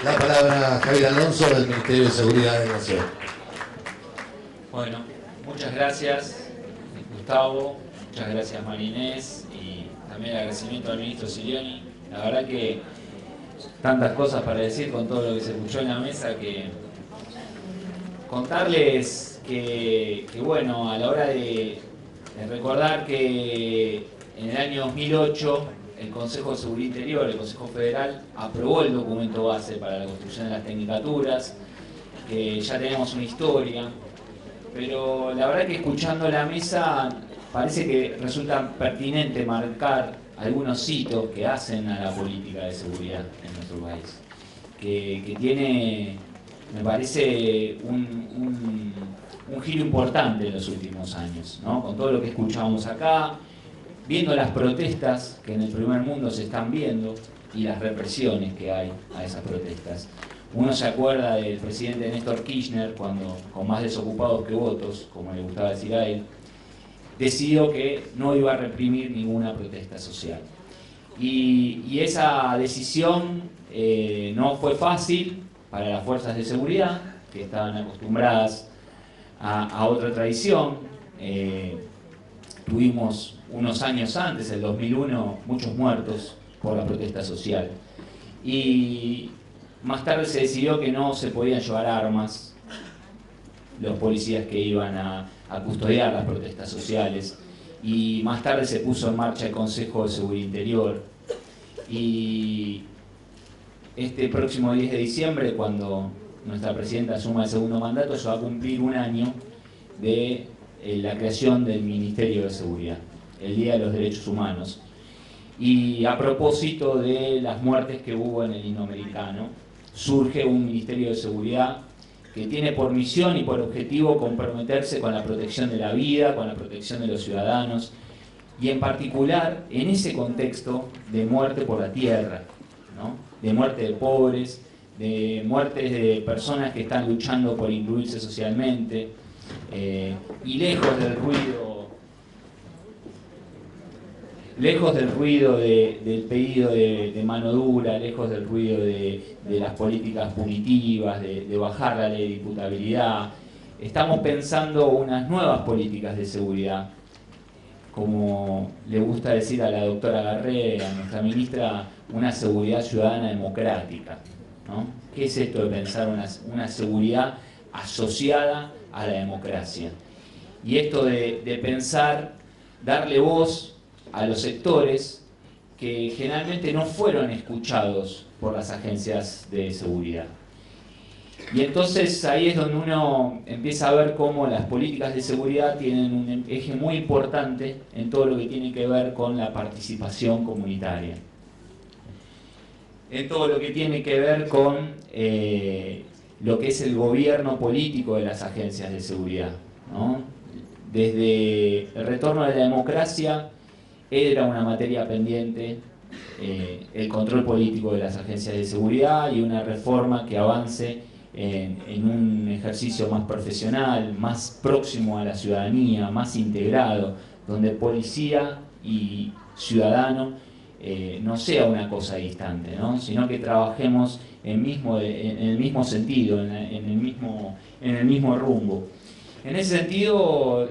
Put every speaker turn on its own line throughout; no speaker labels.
La palabra Javier Alonso del Ministerio de Seguridad de la Nación.
Bueno, muchas gracias Gustavo, muchas gracias María Inés y también el agradecimiento al ministro Sirioni. La verdad que tantas cosas para decir con todo lo que se escuchó en la mesa, que contarles que bueno, a la hora de recordar que en el año 2008 el Consejo de Seguridad Interior, el Consejo Federal, aprobó el documento base para la construcción de las tecnicaturas, que ya tenemos una historia, pero la verdad que escuchando la mesa parece que resulta pertinente marcar algunos hitos que hacen a la política de seguridad en nuestro país, que tiene, me parece, un giro importante en los últimos años, ¿no? Con todo lo que escuchábamos acá, viendo las protestas que en el primer mundo se están viendo y las represiones que hay a esas protestas. Uno se acuerda del presidente Néstor Kirchner cuando, con más desocupados que votos, como le gustaba decir a él, decidió que no iba a reprimir ninguna protesta social. Y esa decisión no fue fácil para las fuerzas de seguridad, que estaban acostumbradas a otra tradición. Tuvimos unos años antes, el 2001, muchos muertos por la protesta social. Y más tarde se decidió que no se podían llevar armas los policías que iban a custodiar las protestas sociales. Y más tarde se puso en marcha el Consejo de Seguridad Interior. Y este próximo 10 de diciembre, cuando nuestra presidenta asuma el segundo mandato, se va a cumplir un año de la creación del Ministerio de Seguridad, el Día de los Derechos Humanos. Y a propósito de las muertes que hubo en el Indoamericano, surge un Ministerio de Seguridad que tiene por misión y por objetivo comprometerse con la protección de la vida, con la protección de los ciudadanos, y en particular en ese contexto de muerte por la tierra, ¿no? De muerte de pobres, de muertes de personas que están luchando por incluirse socialmente, y lejos del ruido del pedido de mano dura, lejos del ruido de las políticas punitivas, de bajar la ley de imputabilidad, estamos pensando unas nuevas políticas de seguridad, como le gusta decir a la doctora Garré, a nuestra ministra, una seguridad ciudadana democrática, ¿no? ¿Qué es esto de pensar una seguridad asociada a la democracia? Y esto de pensar, darle voz a los sectores que generalmente no fueron escuchados por las agencias de seguridad. Y entonces ahí es donde uno empieza a ver cómo las políticas de seguridad tienen un eje muy importante en todo lo que tiene que ver con la participación comunitaria, en todo lo que tiene que ver con lo que es el gobierno político de las agencias de seguridad, ¿no? Desde el retorno de la democracia era una materia pendiente el control político de las agencias de seguridad y una reforma que avance en un ejercicio más profesional, más próximo a la ciudadanía, más integrado, donde policía y ciudadano no sea una cosa distante, ¿no? Sino que trabajemos en el mismo sentido, en el mismo rumbo. En ese sentido,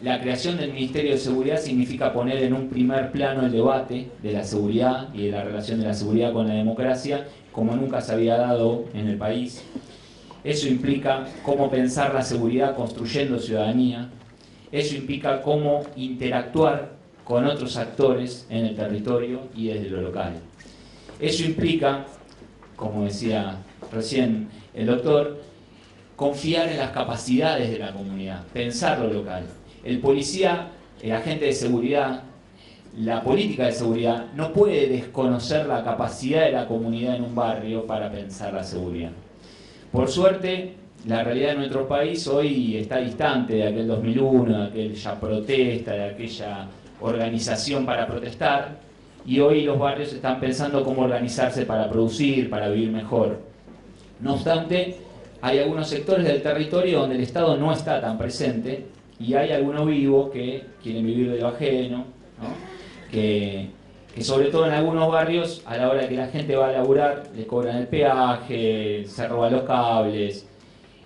la creación del Ministerio de Seguridad significa poner en un primer plano el debate de la seguridad y de la relación de la seguridad con la democracia, como nunca se había dado en el país. Eso implica cómo pensar la seguridad construyendo ciudadanía. Eso implica cómo interactuar con otros actores en el territorio y desde lo local. Eso implica, como decía recién el doctor, confiar en las capacidades de la comunidad, pensar lo local. El policía, el agente de seguridad, la política de seguridad no puede desconocer la capacidad de la comunidad en un barrio para pensar la seguridad. Por suerte, la realidad de nuestro país hoy está distante de aquel 2001, de aquella protesta, de aquella organización para protestar, y hoy los barrios están pensando cómo organizarse para producir, para vivir mejor. No obstante, hay algunos sectores del territorio donde el Estado no está tan presente y hay algunos vivos que quieren vivir de lo ajeno, ¿no? que que sobre todo en algunos barrios, a la hora que la gente va a laburar, le cobran el peaje, se roban los cables,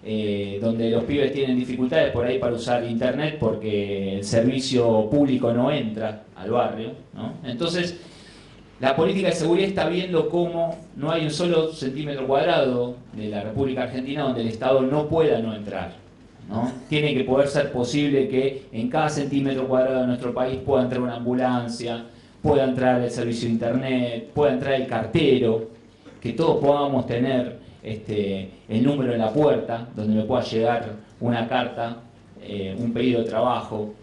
donde los pibes tienen dificultades por ahí para usar internet porque el servicio público no entra al barrio, ¿no? Entonces, la política de seguridad está viendo cómo no hay un solo centímetro cuadrado de la República Argentina donde el Estado no pueda no entrar, ¿no? Tiene que poder ser posible que en cada centímetro cuadrado de nuestro país pueda entrar una ambulancia, pueda entrar el servicio de internet, pueda entrar el cartero, que todos podamos tener el número en la puerta, donde me pueda llegar una carta, un pedido de trabajo.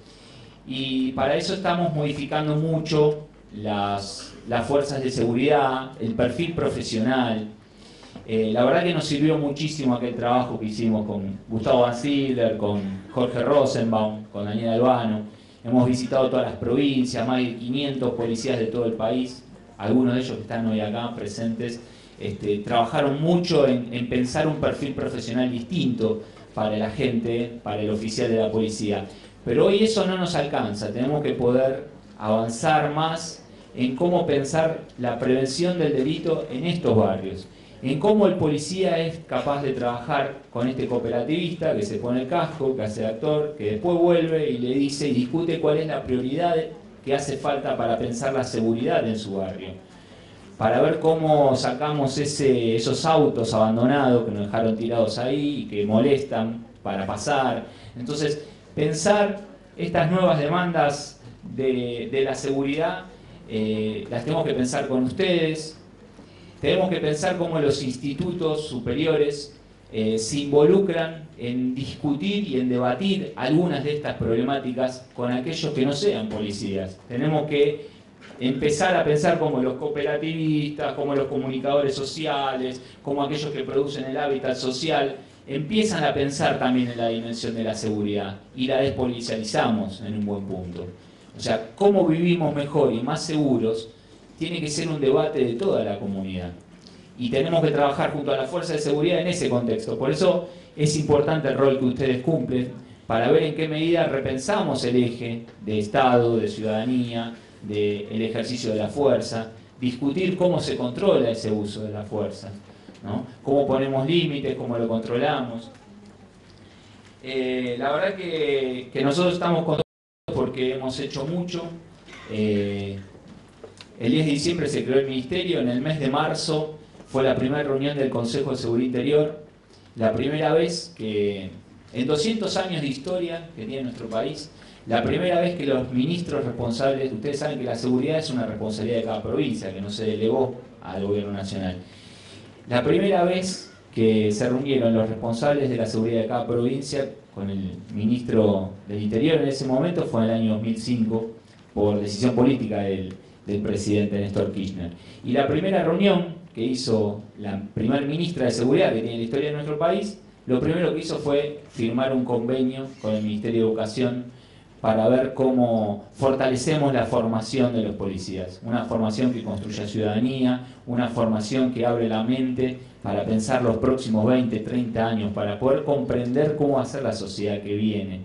Y para eso estamos modificando mucho las fuerzas de seguridad, el perfil profesional. La verdad que nos sirvió muchísimo aquel trabajo que hicimos con Gustavo Van Sidler, con Jorge Rosenbaum, con Daniel Albano. Hemos visitado todas las provincias, más de 500 policías de todo el país, algunos de ellos que están hoy acá presentes. Trabajaron mucho en pensar un perfil profesional distinto para la gente, para el oficial de la policía. Pero hoy eso no nos alcanza, tenemos que poder avanzar más en cómo pensar la prevención del delito en estos barrios, en cómo el policía es capaz de trabajar con este cooperativista que se pone el casco, que hace de actor, que después vuelve y le dice y discute cuál es la prioridad que hace falta para pensar la seguridad en su barrio, para ver cómo sacamos esos autos abandonados que nos dejaron tirados ahí y que molestan para pasar. Entonces, pensar estas nuevas demandas de la seguridad, las tenemos que pensar con ustedes. Tenemos que pensar cómo los institutos superiores se involucran en discutir y en debatir algunas de estas problemáticas con aquellos que no sean policías. Tenemos que empezar a pensar como los cooperativistas, como los comunicadores sociales, como aquellos que producen el hábitat social, empiezan a pensar también en la dimensión de la seguridad y la despolicializamos en un buen punto. O sea, cómo vivimos mejor y más seguros tiene que ser un debate de toda la comunidad. Y tenemos que trabajar junto a la fuerza de seguridad en ese contexto. Por eso es importante el rol que ustedes cumplen para ver en qué medida repensamos el eje de Estado, de ciudadanía, del ejercicio de la fuerza, discutir cómo se controla ese uso de la fuerza, ¿no? Cómo ponemos límites, cómo lo controlamos. La verdad que nosotros estamos contentos porque hemos hecho mucho. El 10 de diciembre se creó el Ministerio, en el mes de marzo fue la primera reunión del Consejo de Seguridad Interior, la primera vez que, en 200 años de historia que tiene nuestro país, la primera vez que los ministros responsables, ustedes saben que la seguridad es una responsabilidad de cada provincia, que no se delegó al gobierno nacional. La primera vez que se reunieron los responsables de la seguridad de cada provincia con el ministro del Interior en ese momento fue en el año 2005, por decisión política del presidente Néstor Kirchner. Y la primera reunión que hizo la primer ministra de Seguridad que tiene la historia de nuestro país, lo primero que hizo fue firmar un convenio con el Ministerio de Educación para ver cómo fortalecemos la formación de los policías. Una formación que construya ciudadanía, una formación que abre la mente para pensar los próximos 20, 30 años, para poder comprender cómo va a ser la sociedad que viene,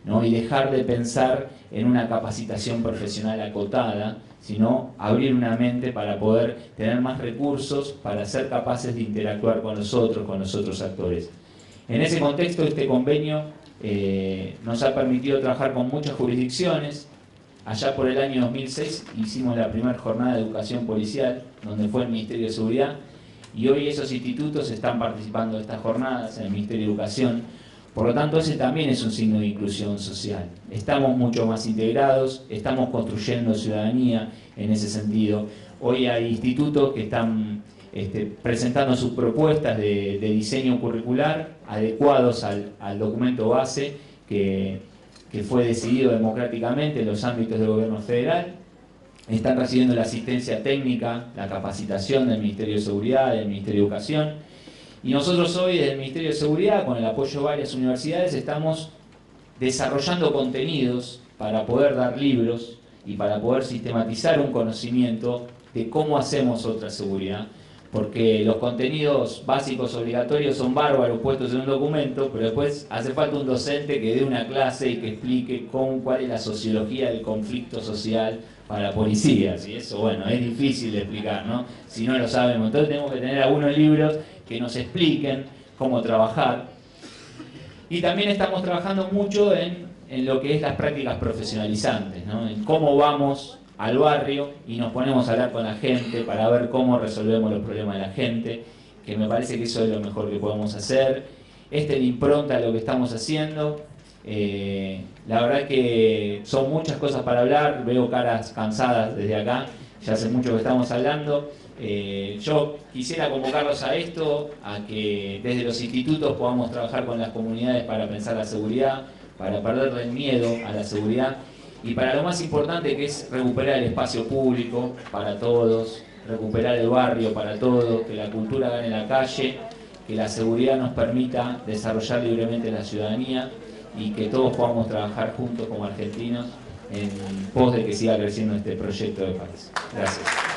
¿no? Y dejar de pensar en una capacitación profesional acotada, sino abrir una mente para poder tener más recursos para ser capaces de interactuar con los otros actores. En ese contexto, este convenio nos ha permitido trabajar con muchas jurisdicciones. Allá por el año 2006 hicimos la primera jornada de educación policial, donde fue el Ministerio de Seguridad, y hoy esos institutos están participando de estas jornadas en el Ministerio de Educación. Por lo tanto, ese también es un signo de inclusión social. Estamos mucho más integrados, estamos construyendo ciudadanía en ese sentido. Hoy hay institutos que están presentando sus propuestas de diseño curricular adecuados al documento base que fue decidido democráticamente en los ámbitos del gobierno federal. Están recibiendo la asistencia técnica, la capacitación del Ministerio de Seguridad, del Ministerio de Educación. Y nosotros hoy, desde el Ministerio de Seguridad, con el apoyo de varias universidades, estamos desarrollando contenidos para poder dar libros y para poder sistematizar un conocimiento de cómo hacemos otra seguridad. Porque los contenidos básicos obligatorios son bárbaros puestos en un documento, pero después hace falta un docente que dé una clase y que explique cuál es la sociología del conflicto social para policías, y eso, bueno, es difícil de explicar, ¿no? Si no lo sabemos. Entonces tenemos que tener algunos libros que nos expliquen cómo trabajar. Y también estamos trabajando mucho en lo que es las prácticas profesionalizantes, ¿no? En cómo vamos al barrio y nos ponemos a hablar con la gente para ver cómo resolvemos los problemas de la gente, que me parece que eso es lo mejor que podemos hacer. Le impronta a lo que estamos haciendo. La verdad que son muchas cosas para hablar, veo caras cansadas desde acá, ya hace mucho que estamos hablando. Yo quisiera convocarlos a esto, a que desde los institutos podamos trabajar con las comunidades para pensar la seguridad, para perderle el miedo a la seguridad y para lo más importante, que es recuperar el espacio público para todos, recuperar el barrio para todos, que la cultura gane la calle, que la seguridad nos permita desarrollar libremente la ciudadanía y que todos podamos trabajar juntos como argentinos en pos de que siga creciendo este proyecto de país. Gracias.